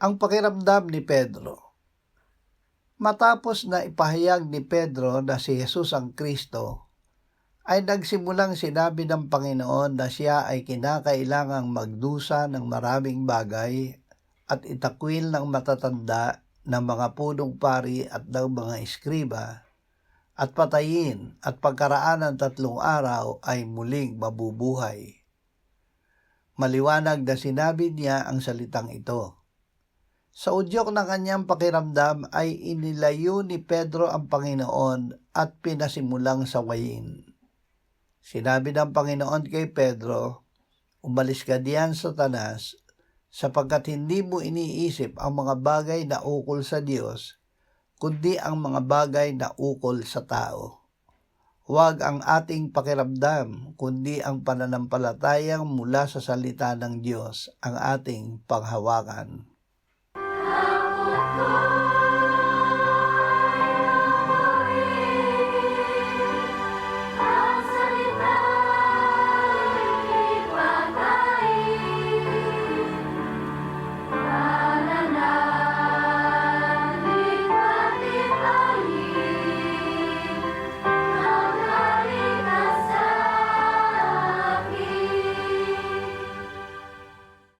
Ang pakiramdam ni Pedro. Matapos na ipahayag ni Pedro na si Jesus ang Kristo, ay nagsimulang sinabi ng Panginoon na siya ay kinakailangang magdusa ng maraming bagay at itakwil ng matatanda ng mga punong pari at ng mga eskriba, at patayin at pagkaraan ng 3 araw ay muling mabubuhay. Maliwanag na sinabi niya ang salitang ito. Sa udyok ng kanyang pakiramdam ay inilayo ni Pedro ang Panginoon at pinasimulang sawayin. Sinabi ng Panginoon kay Pedro, "Umalis ka diyan, Satanas, sapagkat hindi mo iniisip ang mga bagay na ukol sa Diyos, kundi ang mga bagay na ukol sa tao. Huwag ang ating pakiramdam, kundi ang pananampalatayang mula sa salita ng Diyos ang ating panghawakan."